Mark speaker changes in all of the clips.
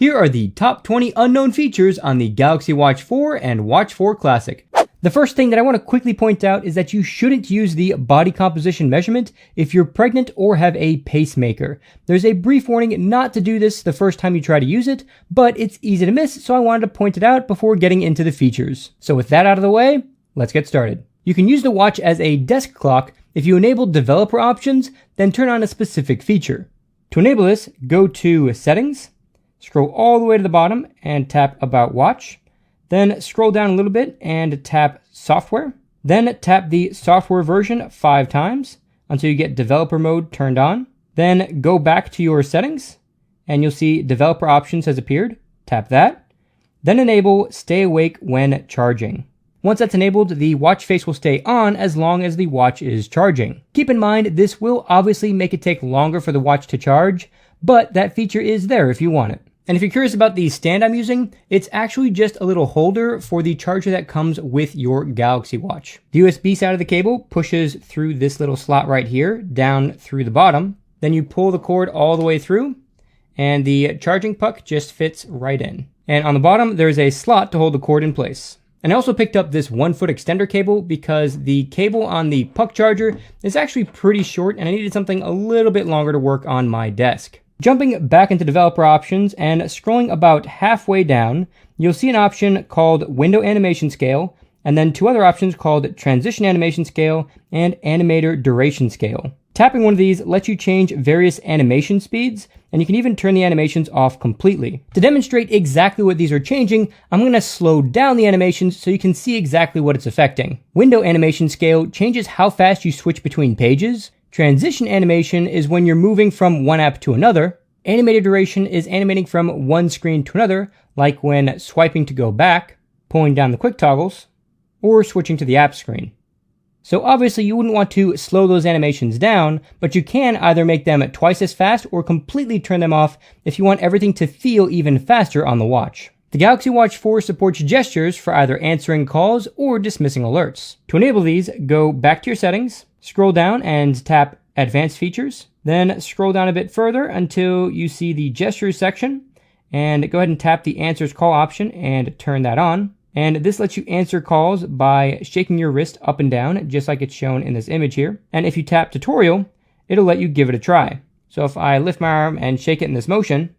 Speaker 1: Here are the top 20 unknown features on the Galaxy Watch 4 and Watch 4 Classic. The first thing that I want to quickly point out is that you shouldn't use the body composition measurement if you're pregnant or have a pacemaker. There's a brief warning not to do this the first time you try to use it, but it's easy to miss, so I wanted to point it out before getting into the features. So with that out of the way, let's get started. You can use the watch as a desk clock if you enable developer options, then turn on a specific feature. To enable this, go to Settings, scroll all the way to the bottom and tap About Watch. Then scroll down a little bit and tap Software. Then tap the software version 5 times until you get developer mode turned on. Then go back to your settings and you'll see developer options has appeared. Tap that. Then enable stay awake when charging. Once that's enabled, the watch face will stay on as long as the watch is charging. Keep in mind, this will obviously make it take longer for the watch to charge, but that feature is there if you want it. And if you're curious about the stand I'm using, it's actually just a little holder for the charger that comes with your Galaxy Watch. The USB side of the cable pushes through this little slot right here, down through the bottom. Then you pull the cord all the way through, and the charging puck just fits right in. And on the bottom, there's a slot to hold the cord in place. And I also picked up this 1-foot extender cable because the cable on the puck charger is actually pretty short, and I needed something a little bit longer to work on my desk. Jumping back into developer options and scrolling about halfway down, you'll see an option called Window Animation Scale, and then 2 other options called Transition Animation Scale and Animator Duration Scale. Tapping one of these lets you change various animation speeds, and you can even turn the animations off completely. To demonstrate exactly what these are changing, I'm going to slow down the animations so you can see exactly what it's affecting. Window Animation Scale changes how fast you switch between pages. Transition animation is when you're moving from one app to another. Animated duration is animating from one screen to another, like when swiping to go back, pulling down the quick toggles, or switching to the app screen. So obviously you wouldn't want to slow those animations down, but you can either make them twice as fast or completely turn them off if you want everything to feel even faster on the watch. The Galaxy Watch 4 supports gestures for either answering calls or dismissing alerts. To enable these, go back to your settings, scroll down and tap Advanced Features, then scroll down a bit further until you see the Gestures section, and go ahead and tap the Answers Call option and turn that on. And this lets you answer calls by shaking your wrist up and down, just like it's shown in this image here. And if you tap Tutorial, it'll let you give it a try. So if I lift my arm and shake it in this motion,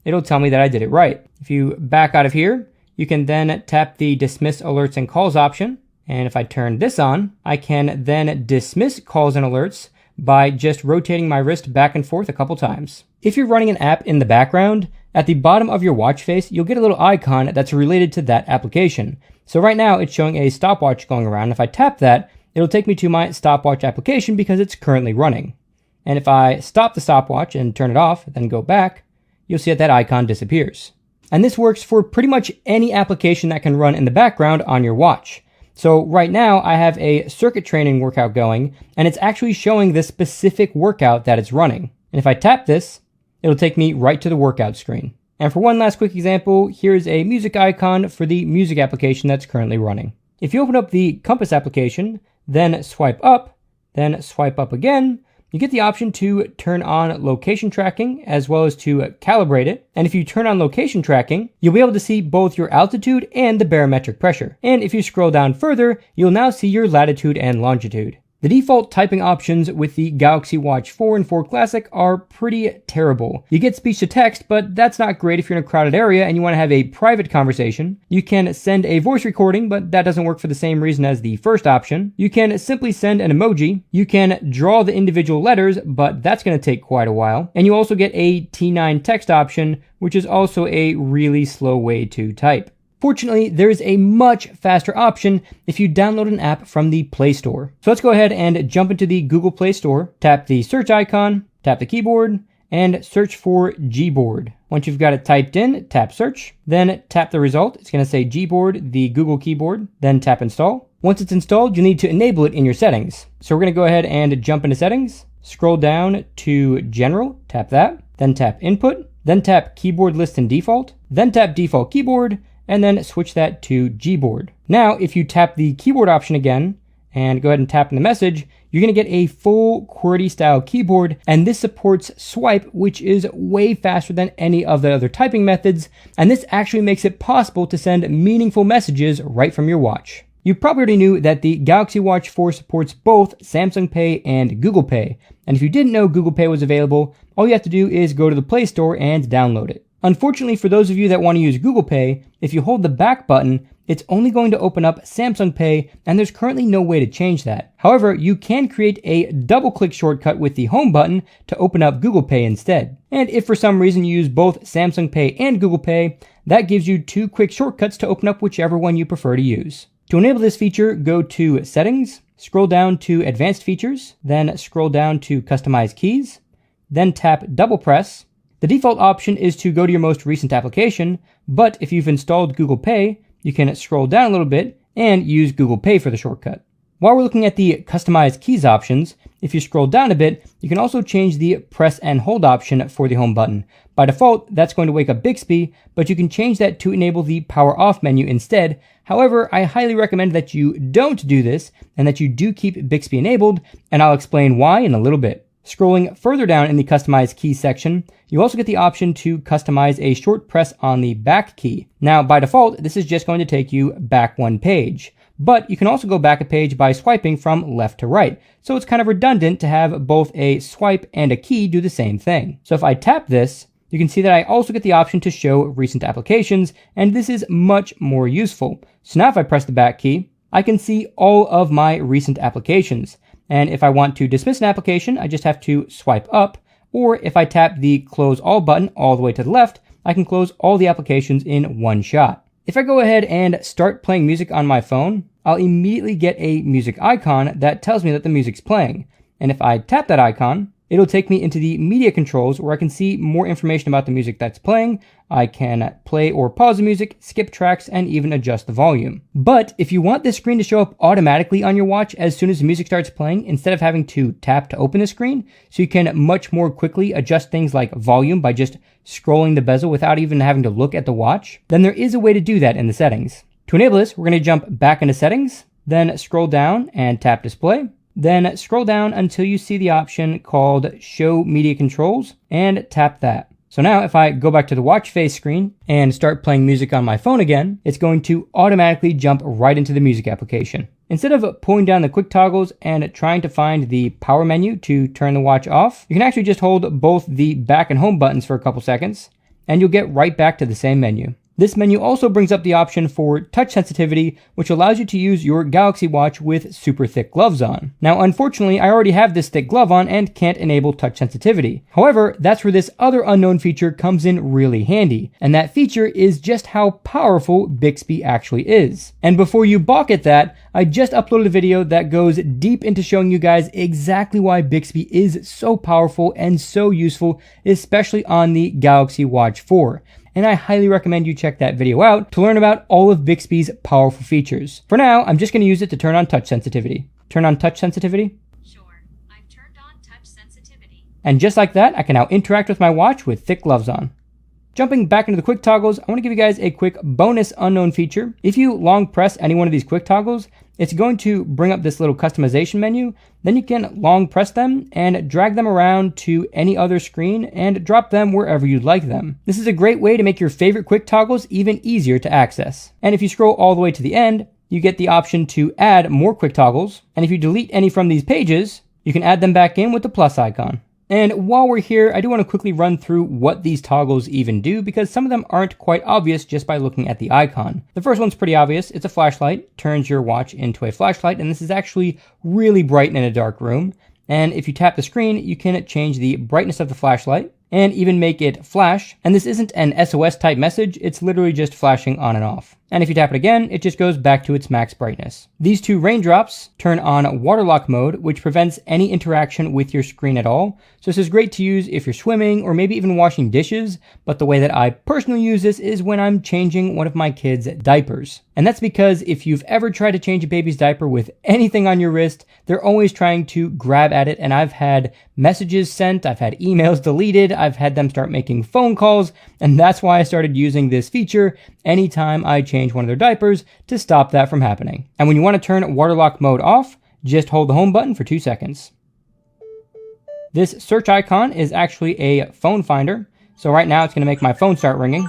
Speaker 1: it'll tell me that I did it right. If you back out of here, you can then tap the Dismiss Alerts and Calls option. And if I turn this on, I can then dismiss calls and alerts by just rotating my wrist back and forth a couple times. If you're running an app in the background, at the bottom of your watch face, you'll get a little icon that's related to that application. So right now it's showing a stopwatch going around. If I tap that, it'll take me to my stopwatch application because it's currently running. And if I stop the stopwatch and turn it off, then go back, you'll see that icon disappears. And this works for pretty much any application that can run in the background on your watch. So right now I have a circuit training workout going, and it's actually showing the specific workout that it's running. And if I tap this, it'll take me right to the workout screen. And for one last quick example, here's a music icon for the music application that's currently running. If you open up the compass application, then swipe up again, you get the option to turn on location tracking as well as to calibrate it. And if you turn on location tracking, you'll be able to see both your altitude and the barometric pressure. And if you scroll down further, you'll now see your latitude and longitude. The default typing options with the Galaxy Watch 4 and 4 Classic are pretty terrible. You get speech to text, but that's not great if you're in a crowded area and you want to have a private conversation. You can send a voice recording, but that doesn't work for the same reason as the first option. You can simply send an emoji. You can draw the individual letters, but that's going to take quite a while. And you also get a T9 text option, which is also a really slow way to type. Fortunately, there is a much faster option if you download an app from the Play Store. So let's go ahead and jump into the Google Play Store, tap the search icon, tap the keyboard, and search for Gboard. Once you've got it typed in, tap search, then tap the result. It's going to say Gboard, the Google keyboard, then tap install. Once it's installed, you need to enable it in your settings. So we're going to go ahead and jump into settings, scroll down to general, tap that, then tap input, then tap keyboard list and default, then tap default keyboard, and then switch that to Gboard. Now, if you tap the keyboard option again and go ahead and tap in the message, you're going to get a full QWERTY style keyboard, and this supports swipe, which is way faster than any of the other typing methods, and this actually makes it possible to send meaningful messages right from your watch. You probably already knew that the Galaxy Watch 4 supports both Samsung Pay and Google Pay, and if you didn't know Google Pay was available, all you have to do is go to the Play Store and download it. Unfortunately, for those of you that want to use Google Pay, if you hold the back button, it's only going to open up Samsung Pay, and there's currently no way to change that. However, you can create a double-click shortcut with the home button to open up Google Pay instead. And if for some reason you use both Samsung Pay and Google Pay, that gives you 2 quick shortcuts to open up whichever one you prefer to use. To enable this feature, go to Settings, scroll down to Advanced Features, then scroll down to Customize Keys, then tap Double Press. The default option is to go to your most recent application, but if you've installed Google Pay, you can scroll down a little bit and use Google Pay for the shortcut. While we're looking at the Customize Keys options, if you scroll down a bit, you can also change the press and hold option for the home button. By default, that's going to wake up Bixby, but you can change that to enable the power off menu instead. However, I highly recommend that you don't do this and that you do keep Bixby enabled, and I'll explain why in a little bit. Scrolling further down in the Customize Keys section, you also get the option to customize a short press on the back key. Now, by default, this is just going to take you back 1 page, but you can also go back a page by swiping from left to right, so it's kind of redundant to have both a swipe and a key do the same thing. So if I tap this, you can see that I also get the option to show recent applications, and this is much more useful. So now if I press the back key, I can see all of my recent applications. And if I want to dismiss an application, I just have to swipe up, or if I tap the Close All button all the way to the left, I can close all the applications in one shot. If I go ahead and start playing music on my phone, I'll immediately get a music icon that tells me that the music's playing. And if I tap that icon, it'll take me into the media controls where I can see more information about the music that's playing. I can play or pause the music, skip tracks, and even adjust the volume. But if you want this screen to show up automatically on your watch as soon as the music starts playing, instead of having to tap to open the screen, so you can much more quickly adjust things like volume by just scrolling the bezel without even having to look at the watch, then there is a way to do that in the settings. To enable this, we're going to jump back into Settings, then scroll down and tap Display. Then scroll down until you see the option called Show Media Controls and tap that. So now if I go back to the watch face screen and start playing music on my phone again, it's going to automatically jump right into the music application. Instead of pulling down the quick toggles and trying to find the power menu to turn the watch off, you can actually just hold both the back and home buttons for a couple seconds, and you'll get right back to the same menu. This menu also brings up the option for touch sensitivity, which allows you to use your Galaxy Watch with super thick gloves on. Now, unfortunately, I already have this thick glove on and can't enable touch sensitivity. However, that's where this other unknown feature comes in really handy, and that feature is just how powerful Bixby actually is. And before you balk at that, I just uploaded a video that goes deep into showing you guys exactly why Bixby is so powerful and so useful, especially on the Galaxy Watch 4. And I highly recommend you check that video out to learn about all of Bixby's powerful features. For now, I'm just going to use it to turn on touch sensitivity. Turn on touch sensitivity.
Speaker 2: Sure, I've turned on touch sensitivity.
Speaker 1: And just like that, I can now interact with my watch with thick gloves on. Jumping back into the quick toggles, I want to give you guys a quick bonus unknown feature. If you long press any one of these quick toggles, it's going to bring up this little customization menu. Then you can long press them and drag them around to any other screen and drop them wherever you'd like them. This is a great way to make your favorite quick toggles even easier to access. And if you scroll all the way to the end, you get the option to add more quick toggles. And if you delete any from these pages, you can add them back in with the plus icon. And while we're here, I do want to quickly run through what these toggles even do, because some of them aren't quite obvious just by looking at the icon. The first one's pretty obvious. It's a flashlight, turns your watch into a flashlight, and this is actually really bright in a dark room. And if you tap the screen, you can change the brightness of the flashlight and even make it flash. And this isn't an SOS type message, it's literally just flashing on and off. And if you tap it again, it just goes back to its max brightness. These two raindrops turn on waterlock mode, which prevents any interaction with your screen at all. So this is great to use if you're swimming or maybe even washing dishes, but the way that I personally use this is when I'm changing one of my kids' diapers. And that's because if you've ever tried to change a baby's diaper with anything on your wrist, they're always trying to grab at it, and I've had messages sent, I've had emails deleted, I've had them start making phone calls, and that's why I started using this feature anytime I change one of their diapers to stop that from happening. And when you want to turn waterlock mode off, just hold the home button for 2 seconds. This search icon is actually a phone finder. So right now it's going to make my phone start ringing.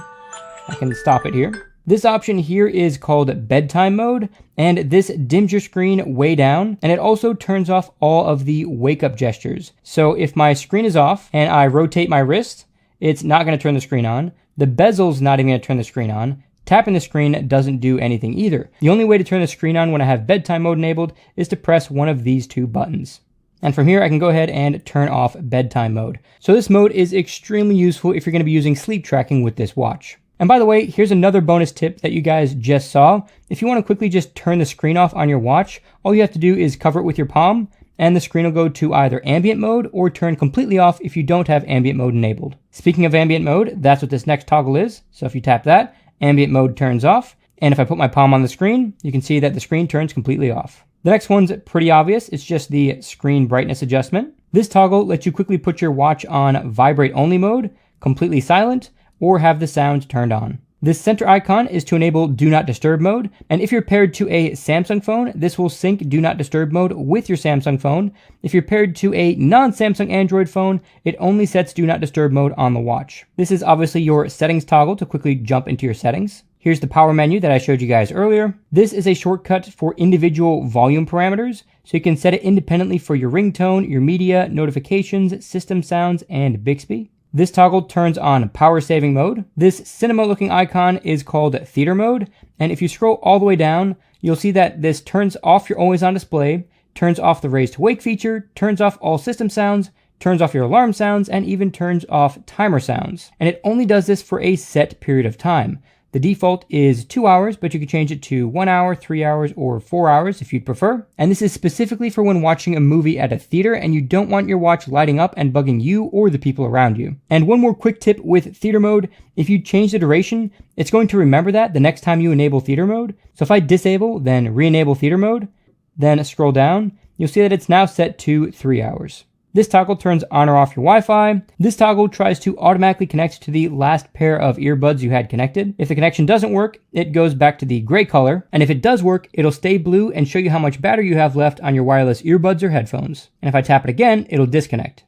Speaker 1: I can stop it here. This option here is called bedtime mode, and this dims your screen way down, and it also turns off all of the wake up gestures. So if my screen is off and I rotate my wrist, it's not going to turn the screen on. The bezel's not even going to turn the screen on. Tapping the screen doesn't do anything either. The only way to turn the screen on when I have bedtime mode enabled is to press one of these two buttons. And from here, I can go ahead and turn off bedtime mode. So this mode is extremely useful if you're going to be using sleep tracking with this watch. And by the way, here's another bonus tip that you guys just saw. If you want to quickly just turn the screen off on your watch, all you have to do is cover it with your palm, and the screen will go to either ambient mode or turn completely off if you don't have ambient mode enabled. Speaking of ambient mode, that's what this next toggle is. So if you tap that, ambient mode turns off. And if I put my palm on the screen, you can see that the screen turns completely off. The next one's pretty obvious. It's just the screen brightness adjustment. This toggle lets you quickly put your watch on vibrate only mode, completely silent, or have the sound turned on. This center icon is to enable do not disturb mode, and if you're paired to a Samsung phone, this will sync do not disturb mode with your Samsung phone. If you're paired to a non-Samsung Android phone, it only sets do not disturb mode on the watch. This is obviously your settings toggle to quickly jump into your settings. Here's the power menu that I showed you guys earlier. This is a shortcut for individual volume parameters, so you can set it independently for your ringtone, your media, notifications, system sounds, and Bixby. This toggle turns on power saving mode. This cinema looking icon is called theater mode, and if you scroll all the way down, you'll see that this turns off your always on display, turns off the raise to wake feature, turns off all system sounds, turns off your alarm sounds, and even turns off timer sounds. And it only does this for a set period of time. The default is 2 hours, but you can change it to 1 hour, 3 hours, or 4 hours if you'd prefer. And this is specifically for when watching a movie at a theater and you don't want your watch lighting up and bugging you or the people around you. And one more quick tip with theater mode, if you change the duration, it's going to remember that the next time you enable theater mode. So if I disable, then re-enable theater mode, then scroll down, you'll see that it's now set to 3 hours. This toggle turns on or off your Wi-Fi. This toggle tries to automatically connect to the last pair of earbuds you had connected. If the connection doesn't work, it goes back to the gray color. And if it does work, it'll stay blue and show you how much battery you have left on your wireless earbuds or headphones. And if I tap it again, it'll disconnect.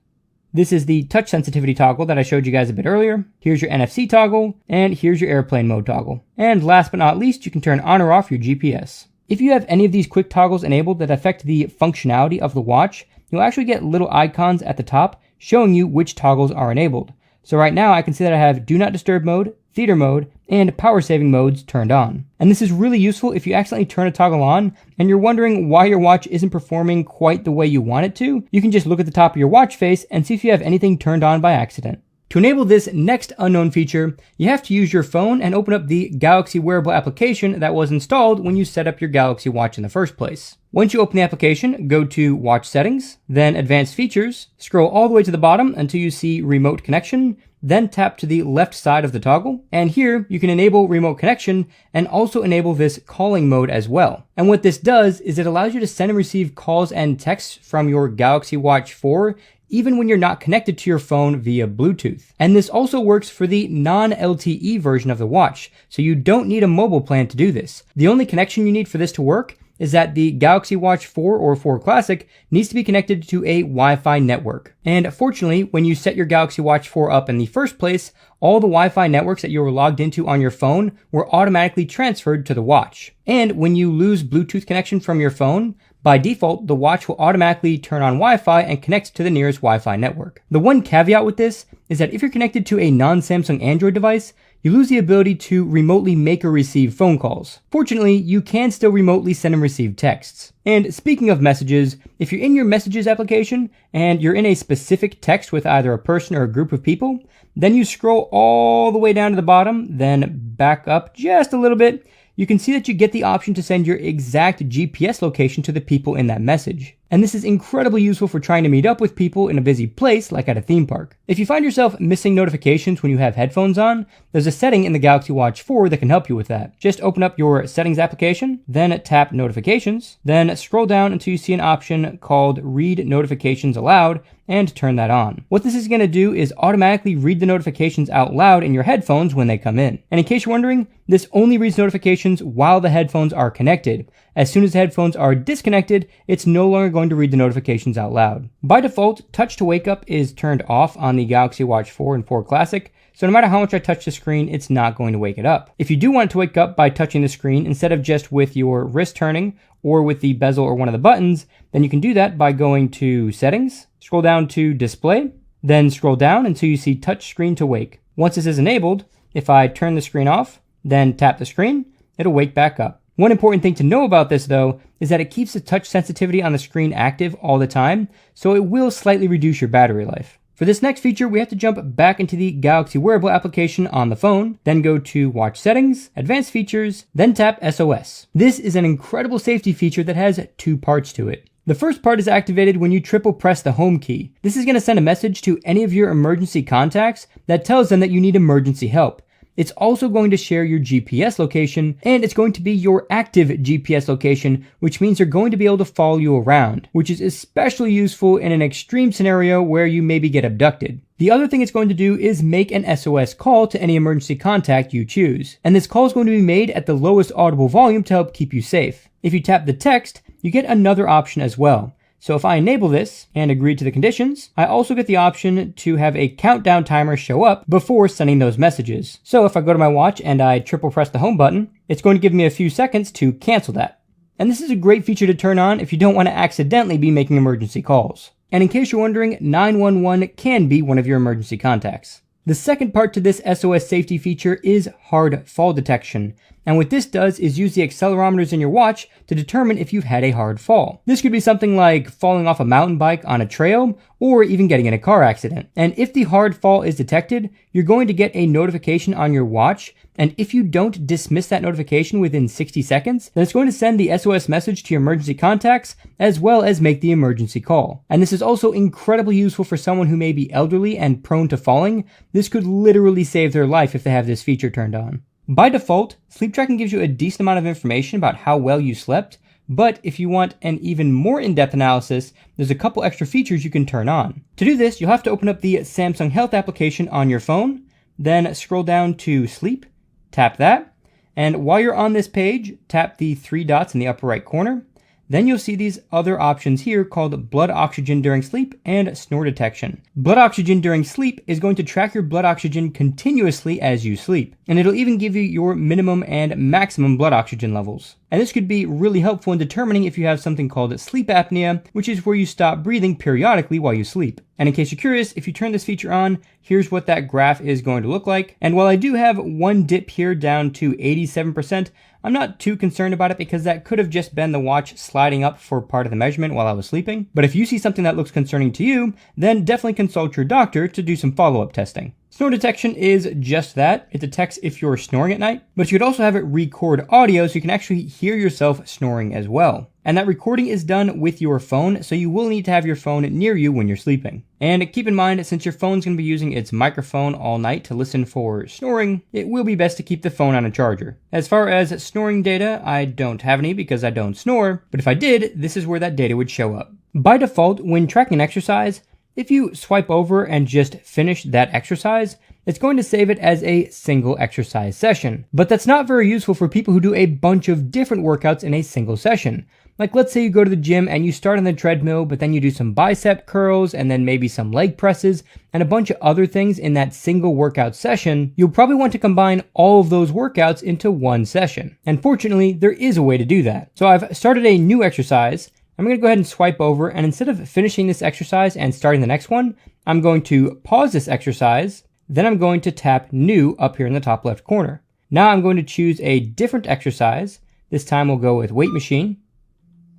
Speaker 1: This is the touch sensitivity toggle that I showed you guys a bit earlier. Here's your NFC toggle, and here's your airplane mode toggle. And last but not least, you can turn on or off your GPS. If you have any of these quick toggles enabled that affect the functionality of the watch, you'll actually get little icons at the top showing you which toggles are enabled. So right now I can see that I have do not disturb mode, theater mode, and power saving modes turned on. And this is really useful if you accidentally turn a toggle on and you're wondering why your watch isn't performing quite the way you want it to. You can just look at the top of your watch face and see if you have anything turned on by accident. To enable this next unknown feature, you have to use your phone and open up the Galaxy wearable application that was installed when you set up your Galaxy Watch in the first place. Once you open the application, go to Watch Settings, then Advanced Features, scroll all the way to the bottom until you see Remote Connection, then tap to the left side of the toggle, and here you can enable remote connection and also enable this calling mode as well. And what this does is it allows you to send and receive calls and texts from your Galaxy Watch 4 even when you're not connected to your phone via Bluetooth. And this also works for the non-LTE version of the watch, so you don't need a mobile plan to do this. The only connection you need for this to work is that the Galaxy Watch 4 or 4 Classic needs to be connected to a Wi-Fi network. And fortunately, when you set your Galaxy Watch 4 up in the first place, all the Wi-Fi networks that you were logged into on your phone were automatically transferred to the watch. And when you lose Bluetooth connection from your phone, by default, the watch will automatically turn on Wi-Fi and connect to the nearest Wi-Fi network. The one caveat with this is that if you're connected to a non-Samsung Android device, you lose the ability to remotely make or receive phone calls. Fortunately, you can still remotely send and receive texts. And speaking of messages, if you're in your Messages application and you're in a specific text with either a person or a group of people, then you scroll all the way down to the bottom, then back up just a little bit, you can see that you get the option to send your exact GPS location to the people in that message. And this is incredibly useful for trying to meet up with people in a busy place like at a theme park. If you find yourself missing notifications when you have headphones on, there's a setting in the Galaxy Watch 4 that can help you with that. Just open up your settings application, then tap notifications, then scroll down until you see an option called read notifications aloud and turn that on. What this is going to do is automatically read the notifications out loud in your headphones when they come in. And in case you're wondering, this only reads notifications while the headphones are connected. As soon as the headphones are disconnected, it's no longer going to read the notifications out loud. By default, Touch to Wake Up is turned off on the Galaxy Watch 4 and 4 Classic, so no matter how much I touch the screen, it's not going to wake it up. If you do want it to wake up by touching the screen instead of just with your wrist turning or with the bezel or one of the buttons, then you can do that by going to Settings, scroll down to Display, then scroll down until you see Touch Screen to Wake. Once this is enabled, if I turn the screen off, then tap the screen, it'll wake back up. One important thing to know about this though, is that it keeps the touch sensitivity on the screen active all the time, so it will slightly reduce your battery life. For this next feature, we have to jump back into the Galaxy Wearable application on the phone, then go to Watch Settings, Advanced Features, then tap SOS. This is an incredible safety feature that has two parts to it. The first part is activated when you triple press the home key. This is going to send a message to any of your emergency contacts that tells them that you need emergency help. It's also going to share your GPS location, and it's going to be your active GPS location, which means they're going to be able to follow you around, which is especially useful in an extreme scenario where you maybe get abducted. The other thing it's going to do is make an SOS call to any emergency contact you choose, and this call is going to be made at the lowest audible volume to help keep you safe. If you tap the text, you get another option as well. So if I enable this and agree to the conditions, I also get the option to have a countdown timer show up before sending those messages. So if I go to my watch and I triple press the home button, it's going to give me a few seconds to cancel that. And this is a great feature to turn on if you don't want to accidentally be making emergency calls. And in case you're wondering, 911 can be one of your emergency contacts. The second part to this SOS safety feature is hard fall detection. And what this does is use the accelerometers in your watch to determine if you've had a hard fall. This could be something like falling off a mountain bike on a trail, or even getting in a car accident. And if the hard fall is detected, you're going to get a notification on your watch, and if you don't dismiss that notification within 60 seconds, then it's going to send the SOS message to your emergency contacts, as well as make the emergency call. And this is also incredibly useful for someone who may be elderly and prone to falling. This could literally save their life if they have this feature turned on. By default, sleep tracking gives you a decent amount of information about how well you slept, but if you want an even more in-depth analysis, there's a couple extra features you can turn on. To do this, you'll have to open up the Samsung Health application on your phone, then scroll down to Sleep, tap that, and while you're on this page, tap the three dots in the upper right corner. Then you'll see these other options here called blood oxygen during sleep and snore detection. Blood oxygen during sleep is going to track your blood oxygen continuously as you sleep, and it'll even give you your minimum and maximum blood oxygen levels. And this could be really helpful in determining if you have something called sleep apnea, which is where you stop breathing periodically while you sleep. And in case you're curious, if you turn this feature on, here's what that graph is going to look like. And while I do have one dip here down to 87%, I'm not too concerned about it because that could have just been the watch sliding up for part of the measurement while I was sleeping. But if you see something that looks concerning to you, then definitely consult your doctor to do some follow-up testing. Snore detection is just that. It detects if you're snoring at night, but you could also have it record audio so you can actually hear yourself snoring as well. And that recording is done with your phone, so you will need to have your phone near you when you're sleeping. And keep in mind, since your phone's going to be using its microphone all night to listen for snoring, it will be best to keep the phone on a charger. As far as snoring data, I don't have any because I don't snore, but if I did, this is where that data would show up. By default, when tracking an exercise, if you swipe over and just finish that exercise, it's going to save it as a single exercise session. But that's not very useful for people who do a bunch of different workouts in a single session. Like let's say you go to the gym and you start on the treadmill, but then you do some bicep curls and then maybe some leg presses and a bunch of other things in that single workout session. You'll probably want to combine all of those workouts into one session. And fortunately, there is a way to do that. So I've started a new exercise. I'm going to go ahead and swipe over, and instead of finishing this exercise and starting the next one, I'm going to pause this exercise, then I'm going to tap New up here in the top left corner. Now I'm going to choose a different exercise. This time we'll go with weight machine.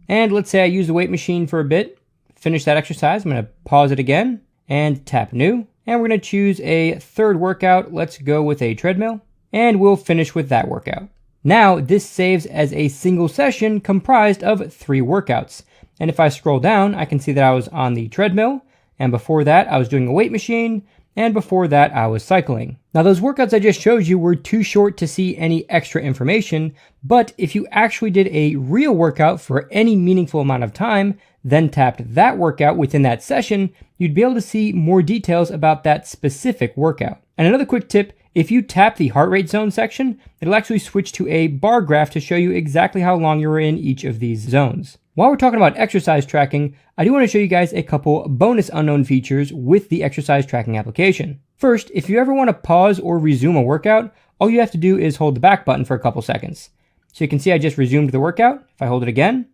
Speaker 1: And let's say I use the weight machine for a bit, finish that exercise. I'm going to pause it again and tap New. And we're going to choose a third workout. Let's go with a treadmill, and we'll finish with that workout. Now this saves as a single session comprised of 3 workouts. And if I scroll down, I can see that I was on the treadmill, and before that I was doing a weight machine, and before that I was cycling. Now those workouts I just showed you were too short to see any extra information, but if you actually did a real workout for any meaningful amount of time, then tapped that workout within that session, you'd be able to see more details about that specific workout. And another quick tip, If you tap the heart rate zone section, it'll actually switch to a bar graph to show you exactly how long you're in each of these zones. While we're talking about exercise tracking, I do want to show you guys a couple bonus unknown features with the exercise tracking application. First, if you ever want to pause or resume a workout, all you have to do is hold the back button for a couple seconds. So you can see I just resumed the workout. If I hold it again,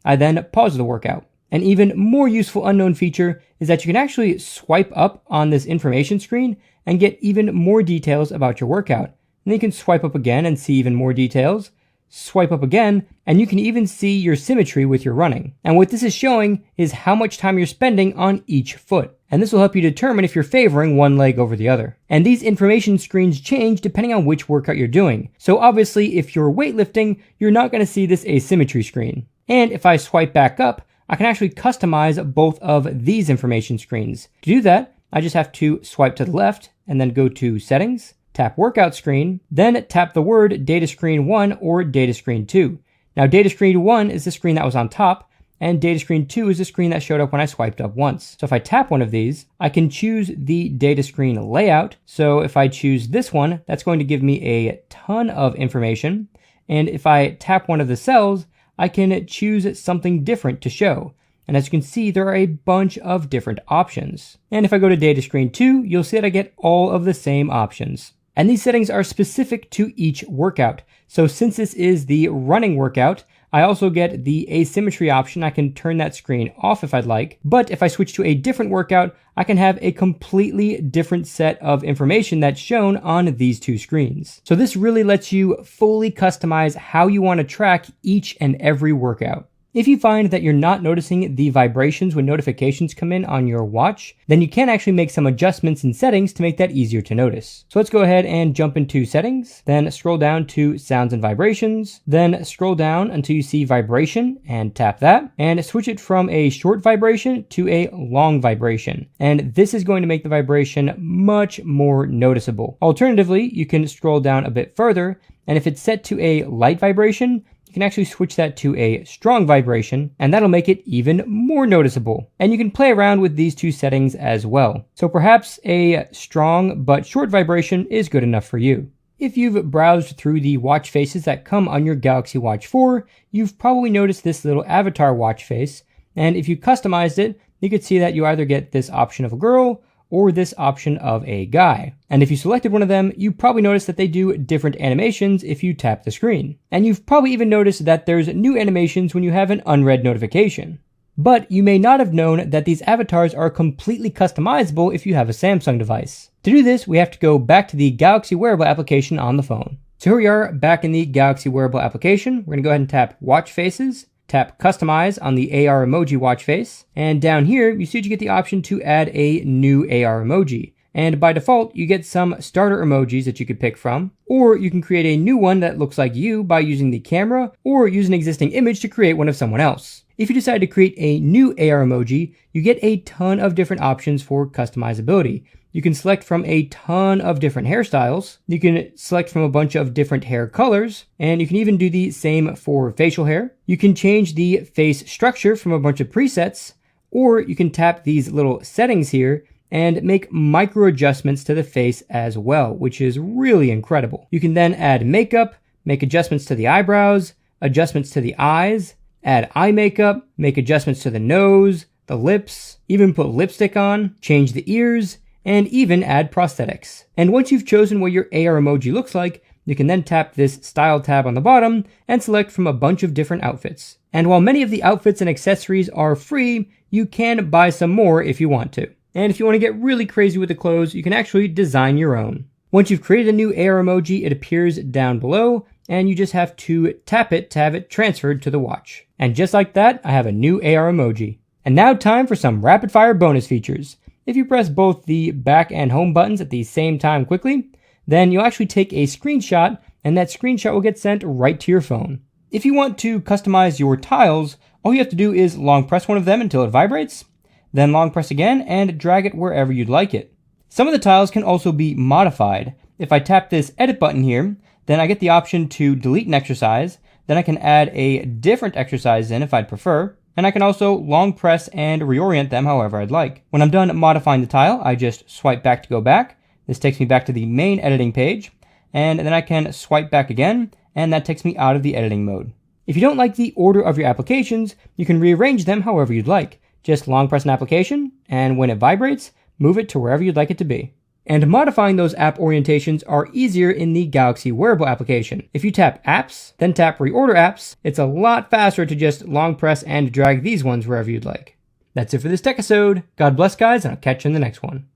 Speaker 1: I then pause the workout. An even more useful unknown feature is that you can actually swipe up on this information screen and get even more details about your workout. And then you can swipe up again and see even more details. Swipe up again, and you can even see your symmetry with your running. And what this is showing is how much time you're spending on each foot. And this will help you determine if you're favoring one leg over the other. And these information screens change depending on which workout you're doing. So obviously, if you're weightlifting, you're not going to see this asymmetry screen. And if I swipe back up, I can actually customize both of these information screens. To do that, I just have to swipe to the left and then go to Settings, tap Workout Screen, then tap the word Data Screen 1 or Data Screen 2. Now Data Screen 1 is the screen that was on top, and Data Screen 2 is the screen that showed up when I swiped up once. So if I tap one of these, I can choose the data screen layout. So if I choose this one, that's going to give me a ton of information. And if I tap one of the cells, I can choose something different to show. And as you can see, there are a bunch of different options. And if I go to Data Screen 2, you'll see that I get all of the same options. And these settings are specific to each workout. So since this is the running workout, I also get the asymmetry option. I can turn that screen off if I'd like. But if I switch to a different workout, I can have a completely different set of information that's shown on these two screens. So this really lets you fully customize how you want to track each and every workout. If you find that you're not noticing the vibrations when notifications come in on your watch, then you can actually make some adjustments in settings to make that easier to notice. So let's go ahead and jump into settings, then scroll down to sounds and vibrations, then scroll down until you see vibration and tap that, and switch it from a short vibration to a long vibration. And this is going to make the vibration much more noticeable. Alternatively, you can scroll down a bit further, and if it's set to a light vibration, you can actually switch that to a strong vibration, and that'll make it even more noticeable. And you can play around with these two settings as well. So perhaps a strong but short vibration is good enough for you. If you've browsed through the watch faces that come on your Galaxy Watch 4, you've probably noticed this little avatar watch face. And if you customized it, you could see that you either get this option of a girl or this option of a guy. And if you selected one of them, you probably noticed that they do different animations if you tap the screen. And you've probably even noticed that there's new animations when you have an unread notification. But you may not have known that these avatars are completely customizable if you have a Samsung device. To do this, we have to go back to the Galaxy Wearable application on the phone. So here we are back in the Galaxy Wearable application. We're gonna go ahead and tap Watch Faces, tap Customize on the AR emoji watch face, and down here you see you get the option to add a new AR emoji. And by default, you get some starter emojis that you could pick from, or you can create a new one that looks like you by using the camera, or use an existing image to create one of someone else. If you decide to create a new AR emoji, you get a ton of different options for customizability. You can select from a ton of different hairstyles. You can select from a bunch of different hair colors, and you can even do the same for facial hair. You can change the face structure from a bunch of presets, or you can tap these little settings here and make micro adjustments to the face as well, which is really incredible. You can then add makeup, make adjustments to the eyebrows, adjustments to the eyes, add eye makeup, make adjustments to the nose, the lips, even put lipstick on, change the ears, and even add prosthetics. And once you've chosen what your AR emoji looks like, you can then tap this Style tab on the bottom and select from a bunch of different outfits. And while many of the outfits and accessories are free, you can buy some more if you want to. And if you want to get really crazy with the clothes, you can actually design your own. Once you've created a new AR emoji, it appears down below, and you just have to tap it to have it transferred to the watch. And just like that, I have a new AR emoji. And now time for some rapid fire bonus features. If you press both the back and home buttons at the same time quickly, then you'll actually take a screenshot, and that screenshot will get sent right to your phone. If you want to customize your tiles, all you have to do is long press one of them until it vibrates, then long press again and drag it wherever you'd like it. Some of the tiles can also be modified. If I tap this edit button here, then I get the option to delete an exercise, then I can add a different exercise in if I'd prefer, and I can also long press and reorient them however I'd like. When I'm done modifying the tile, I just swipe back to go back, This takes me back to the main editing page, and then I can swipe back again, and that takes me out of the editing mode. If you don't like the order of your applications, you can rearrange them however you'd like. Just long press an application, and when it vibrates, move it to wherever you'd like it to be. And modifying those app orientations are easier in the Galaxy wearable application. If you tap Apps, then tap Reorder Apps, it's a lot faster to just long press and drag these ones wherever you'd like. That's it for this tech episode. God bless, guys, and I'll catch you in the next one.